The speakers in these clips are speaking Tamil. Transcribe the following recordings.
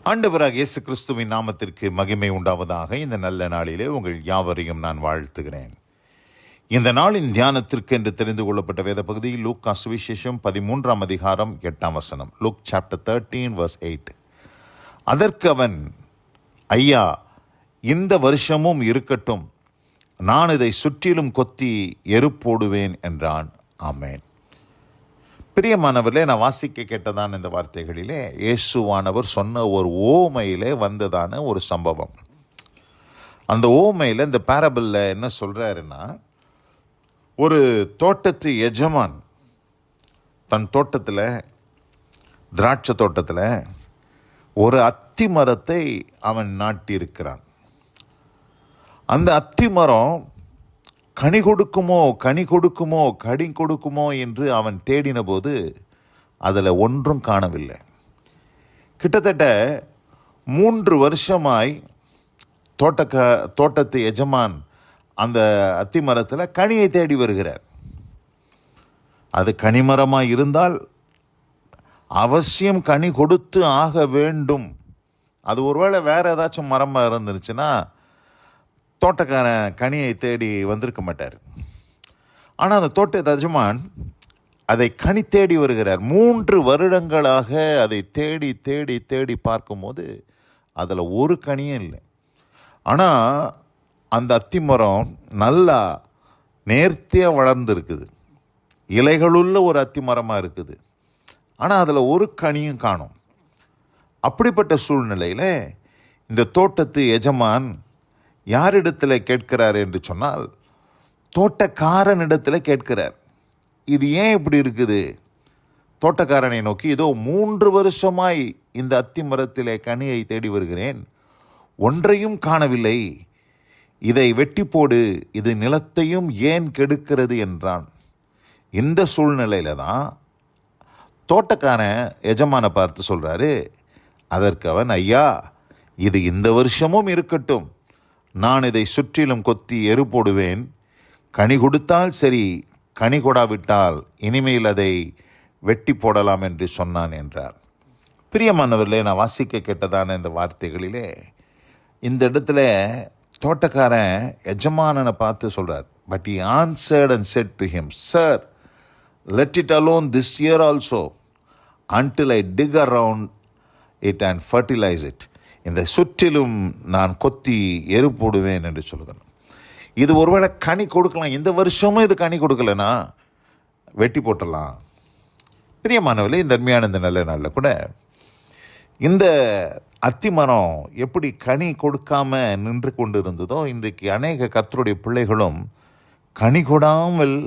ஆண்டவராக இயேசு கிறிஸ்துவின் நாமத்திற்கு மகிமை உண்டாவதாக. இந்த நல்ல நாளிலே உங்கள் யாவரையும் நான் வாழ்த்துகிறேன். இந்த நாளின் தியானத்திற்கு என்று தெரிந்து கொள்ளப்பட்ட வேத பகுதி லூக்கா சுவிசேஷம் 13ஆம் அதிகாரம் 8ஆம் வசனம். Look chapter 13 verse 8. அதற்கு அவன், ஐயா, இந்த வருஷமும் இருக்கட்டும், நான் இதை சுற்றிலும் கொத்தி எருப்போடுவேன் என்றான். ஆமேன். பிரியமானவர்களே, நான் வாசிக்க கேட்டதான இந்த வார்த்தைகளிலே இயேசுவானவர் சொன்ன ஒரு ஓமையிலே வந்ததான ஒரு சம்பவம். அந்த ஓமையில், இந்த பேரபிளில் என்ன சொல்கிறாருன்னா, ஒரு தோட்டத்து எஜமான் தன் தோட்டத்தில், திராட்சை தோட்டத்தில் ஒரு அத்தி மரத்தை அவன் நாட்டியிருக்கிறான். அந்த அத்தி மரம் கனி கொடுக்குமோ என்று அவன் தேடின போது அதில் ஒன்றும் காணவில்லை. கிட்டத்தட்ட 3 வருஷமாய் தோட்டத்து எஜமான் அந்த அத்தி மரத்தில் கனியை தேடி வருகிறார். அது கனிமரமாக இருந்தால் அவசியம் கனி கொடுத்து ஆக வேண்டும். அது ஒருவேளை வேறு ஏதாச்சும் மரமாக இருந்துருச்சுன்னா தோட்டக்காரன் கனியை தேடி வந்திருக்க மாட்டார். ஆனால் அந்த தோட்ட எஜமான் அதை கனி தேடி வருகிறார். 3 வருடங்களாக அதை தேடி தேடி தேடி பார்க்கும்போது அதில் ஒரு கனியும் இல்லை. ஆனால் அந்த அத்தி மரம் நல்லா நேர்த்தியாக வளர்ந்துருக்குது, இலைகளுள்ள ஒரு அத்தி மரமாக இருக்குது. ஆனால் அதில் ஒரு கனியும் காணும். அப்படிப்பட்ட சூழ்நிலையில் இந்த தோட்டத்து எஜமான் யாரிடத்தில் கேட்கிறார் என்று சொன்னால், தோட்டக்காரனிடத்தில் கேட்கிறார். இது ஏன் இப்படி இருக்குது? தோட்டக்காரனை நோக்கி, இதோ 3 வருஷமாய் இந்த அத்தி மரத்திலே கனியை தேடி வருகிறேன், ஒன்றையும் காணவில்லை, இதை வெட்டி போடு, இது நிலத்தையும் ஏன் கெடுக்கிறது என்றான். இந்த சூழ்நிலையில தான் தோட்டக்காரன் எஜமானை பார்த்து சொல்கிறாரு. அதற்கு அவன், ஐயா, இது இந்த வருஷமும் இருக்கட்டும், நான் இதை சுற்றிலும் கொத்தி எரு போடுவேன், கனி கொடுத்தால் சரி, கனி கொடாவிட்டால் இனிமேல் அதை வெட்டி போடலாம் என்று சொன்னான் என்றார். பிரியமானவர்களே, நான் வாசிக்க கேட்டதான இந்த வார்த்தைகளிலே இந்த இடத்துல தோட்டக்காரன் எஜமானனை பார்த்து சொல்கிறார். But he answered and said to him, Sir, let it alone this year also, until I dig around it and fertilize it. இந்த சுற்றிலும் நான் கொத்தி எரு போடுவேன் என்று சொல்லுகிறேன். இது ஒருவேளை கனி கொடுக்கலாம், இந்த வருஷமும் இது கனி கொடுக்கலனா வெட்டி போட்டலாம். பிரியமானவர்களே, இந்த அருமையான இந்த நல்ல நாளில் கூட இந்த அத்தி மரம் எப்படி கனி கொடுக்காம நின்று கொண்டு இருந்ததோ, இன்றைக்கு அநேக கர்த்தருடைய பிள்ளைகளும் கனி கொடாமல்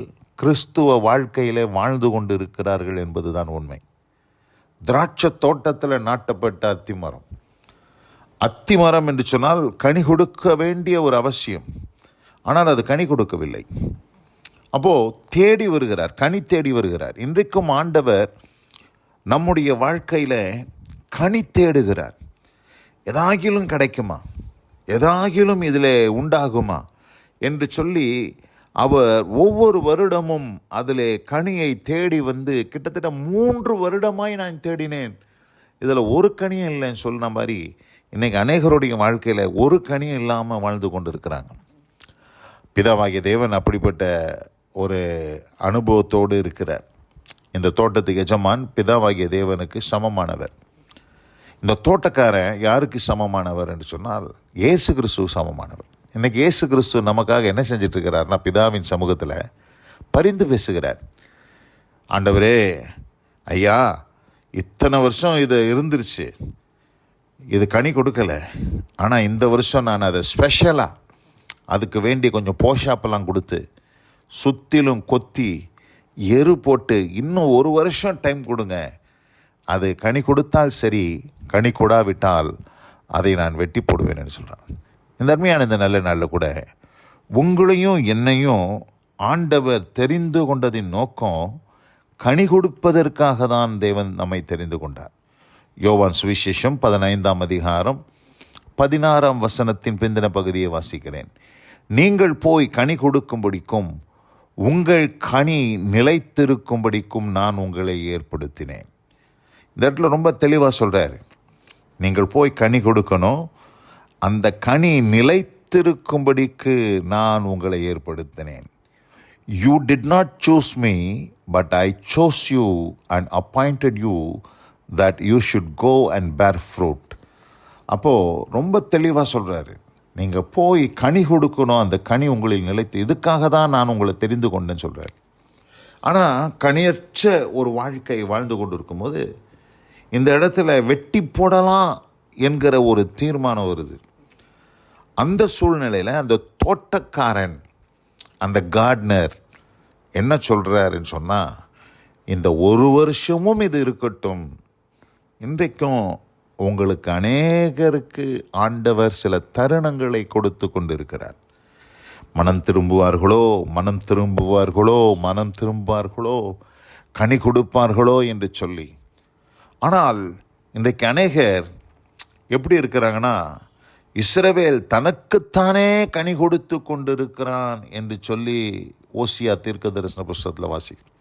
கிறிஸ்துவ வாழ்க்கையில் வாழ்ந்து கொண்டு இருக்கிறார்கள் என்பதுதான் உண்மை. திராட்சை தோட்டத்தில் நாட்டப்பட்ட அத்தி மரம் என்று சொன்னால் கனி கொடுக்க வேண்டிய ஒரு அவசியம். ஆனால் அது கனி கொடுக்கவில்லை. அப்போது தேடி வருகிறார், கனி தேடி வருகிறார். இன்றைக்கும் ஆண்டவர் நம்முடைய வாழ்க்கையில் கனி தேடுகிறார். எதாகிலும் கிடைக்குமா, எதாகிலும் இதில் உண்டாகுமா என்று சொல்லி அவர் ஒவ்வொரு வருடமும் அதில் கனியை தேடி வந்து, கிட்டத்தட்ட 3 வருடமாய் நான் தேடினேன், இதில் ஒரு கனியும் இல்லைன்னு சொன்ன மாதிரி இன்றைக்கி அநேகருடைய வாழ்க்கையில் ஒரு கனியும் இல்லாமல் வாழ்ந்து கொண்டு இருக்கிறாங்க. பிதாவாகிய தேவன் அப்படிப்பட்ட ஒரு அனுபவத்தோடு இருக்கிறார். இந்த தோட்டத்துக்கு எஜமான் பிதாவாகிய தேவனுக்கு சமமானவர். இந்த தோட்டக்காரன் யாருக்கு சமமானவர் என்று சொன்னால் இயேசு கிறிஸ்துவ சமமானவர். இன்றைக்கி இயேசு கிறிஸ்து நமக்காக என்ன செஞ்சிட்ருக்கிறார்னா, பிதாவின் சமூகத்தில் பரிந்து பேசுகிறார். ஆண்டவரே, ஐயா, இத்தனை வருஷம் இது இருந்துருச்சு, இது கனி கொடுக்கலை, ஆனால் இந்த வருஷம் நான் அதை ஸ்பெஷலாக அதுக்கு வேண்டி கொஞ்சம் போஷாப்பெல்லாம் கொடுத்து சுற்றிலும் கொத்தி எரு போட்டு இன்னும் 1 வருஷம் டைம் கொடுங்க, அது கனி கொடுத்தால் சரி, கனி கொடாவிட்டால் அதை நான் வெட்டி போடுவேன்னு சொல்கிறேன். இந்த அருமையான இந்த நல்ல நாளில் கூட உங்களையும் என்னையும் ஆண்டவர் தெரிந்து கொண்டதின் நோக்கம் கனி கொடுப்பதற்காக தான் தேவன் நம்மை தெரிந்து கொண்டார். யோவான் சுவிசேஷம் 15ஆம் அதிகாரம் 16ஆம் வசனத்தின் பிந்தின பகுதியை வாசிக்கிறேன். நீங்கள் போய் கனி கொடுக்கும்படிக்கும் உங்கள் கனி நிலைத்திருக்கும்படிக்கும் நான் உங்களை ஏற்படுத்தினேன். இந்த இடத்துல ரொம்ப தெளிவாக சொல்கிறார். நீங்கள் போய் கனி கொடுக்கணும். அந்த கனி நிலைத்திருக்கும்படிக்கு நான் உங்களை ஏற்படுத்தினேன். You did not choose me, but I chose you and appointed you that you should go and bear fruit. அப்போது ரொம்ப தெளிவாக சொல்கிறாரு, நீங்கள் போய் கனி கொடுக்கணும், அந்த கனி உங்களில் நிலைத்து, இதுக்காக தான் நான் உங்களை தெரிந்து கொண்டேன்னு சொல்கிறார். ஆனால் கனியற்ற ஒரு வாழ்க்கை வாழ்ந்து கொண்டு இருக்கும்போது இந்த இடத்துல வெட்டி போடலாம் என்கிற ஒரு தீர்மானம் வருது. அந்த சூழ்நிலையில் அந்த தோட்டக்காரன், அந்த கார்டனர் என்ன சொல்கிறாருன்னு சொன்னால், இந்த ஒரு வருஷமும் இது இருக்கட்டும். இன்றைக்கும் உங்களுக்கு அநேகருக்கு ஆண்டவர் சில தருணங்களை கொடுத்து கொண்டிருக்கிறார். மனம் திரும்புவார்களோ, கனி கொடுப்பார்களோ என்று சொல்லி. ஆனால் இன்றைக்கு அநேகர் எப்படி இருக்கிறாங்கன்னா, இஸ்ரவேல் தனக்குத்தானே கனி கொடுத்து கொண்டிருக்கிறான் என்று சொல்லி ஓசியா தீர்க்க தரிசன புஸ்தகத்தில் வாசிக்கிறோம்.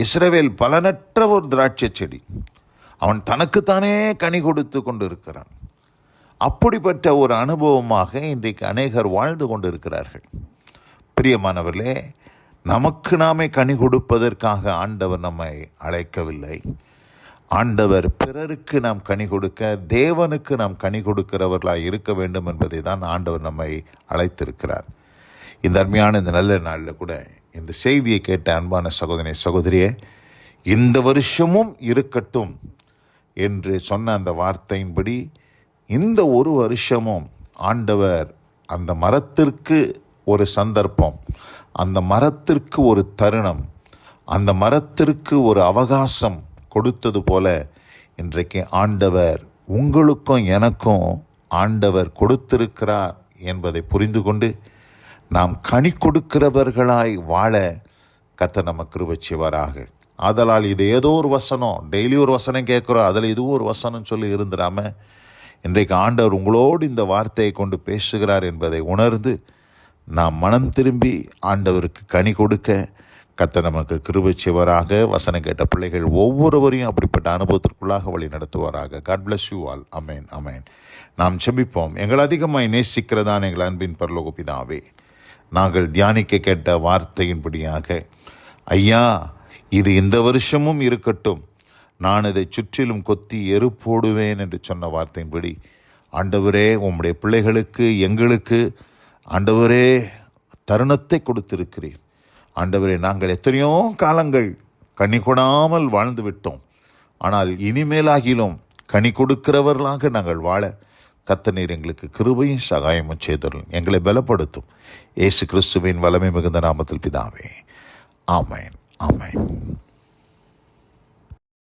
இஸ்ரவேல் பலனற்ற ஒரு திராட்சை செடி, அவன் தனக்குத்தானே கனி கொடுத்து கொண்டு இருக்கிறான். அப்படிப்பட்ட ஒரு அனுபவமாக இன்றைக்கு அநேகர் வாழ்ந்து கொண்டு இருக்கிறார்கள். பிரியமானவர்களே, நமக்கு நாமே கனி கொடுப்பதற்காக ஆண்டவர் நம்மை அழைக்கவில்லை. ஆண்டவர் பிறருக்கு நாம் கனி கொடுக்க, தேவனுக்கு நாம் கனி கொடுக்கிறவர்களாக இருக்க வேண்டும் என்பதை தான் ஆண்டவர் நம்மை அழைத்திருக்கிறார். இந்த அருமையான இந்த நல்ல நாளில் கூட இந்த செய்தியை கேட்ட அன்பான சகோதரியே, இந்த வருஷமும் இருக்கட்டும் என்று சொன்ன அந்த வார்த்தையின்படி இந்த ஒரு வருஷமும் ஆண்டவர் அந்த மரத்திற்கு ஒரு சந்தர்ப்பம், அந்த மரத்திற்கு ஒரு தருணம், அந்த மரத்திற்கு ஒரு அவகாசம் கொடுத்தது போல இன்றைக்கு ஆண்டவர் உங்களுக்கும் எனக்கும் ஆண்டவர் கொடுத்திருக்கிறார் என்பதை புரிந்து கொண்டு நாம் கனி கொடுக்கிறவர்களாய் வாழ கர்த்தர் நமக்கு கிருபை செய்வாராக. ஆதலால் இது ஏதோ ஒரு வசனம், டெய்லி ஒரு வசனம் கேட்குறோம், அதில் இதுவும் ஒரு வசனம் சொல்லி இருந்துடாம, இன்றைக்கு ஆண்டவர் உங்களோடு இந்த வார்த்தையை கொண்டு பேசுகிறார் என்பதை உணர்ந்து நாம் மனம் திரும்பி ஆண்டவருக்கு கனி கொடுக்க கர்த்தர் நமக்கு கிருபை செய்வாராக. வசனம் கேட்ட பிள்ளைகள் ஒவ்வொருவரையும் அப்படிப்பட்ட அனுபவத்திற்குள்ளாக வழி நடத்துவாராக. God bless you all. Amen, amen. நாம் செபிப்போம். எங்கள் அதிகமாய் நேசிக்கிறதான் எங்கள் அன்பின் பரலோக பிதாவே, நாங்கள் தியானிக்க கேட்ட வார்த்தையின்படியாக ஐயா, இது இந்த வருஷமும் இருக்கட்டும், நான் இதை சுற்றிலும் கொத்தி எரு போடுவேன் என்று சொன்ன வார்த்தையின்படி ஆண்டவரே, உம்முடைய பிள்ளைகளுக்கு, எங்களுக்கு ஆண்டவரே தருணத்தை கொடுத்திருக்கிறீர். ஆண்டவரே, நாங்கள் எத்தனையோ காலங்கள் கனி கொடாமல் வாழ்ந்து விட்டோம். ஆனால் இனிமேலாகிலும் கனி கொடுக்கிறவர்களாக நாங்கள் வாழ கர்த்தர் நீர் எங்களுக்கு கிருபையும் சகாயமும் செய்தருளும். எங்களை பலப்படுத்தும். இயேசு கிறிஸ்துவின் வல்லமை மிகுந்த நாமத்தில் பிதாவே. ஆமென், ஆமென்.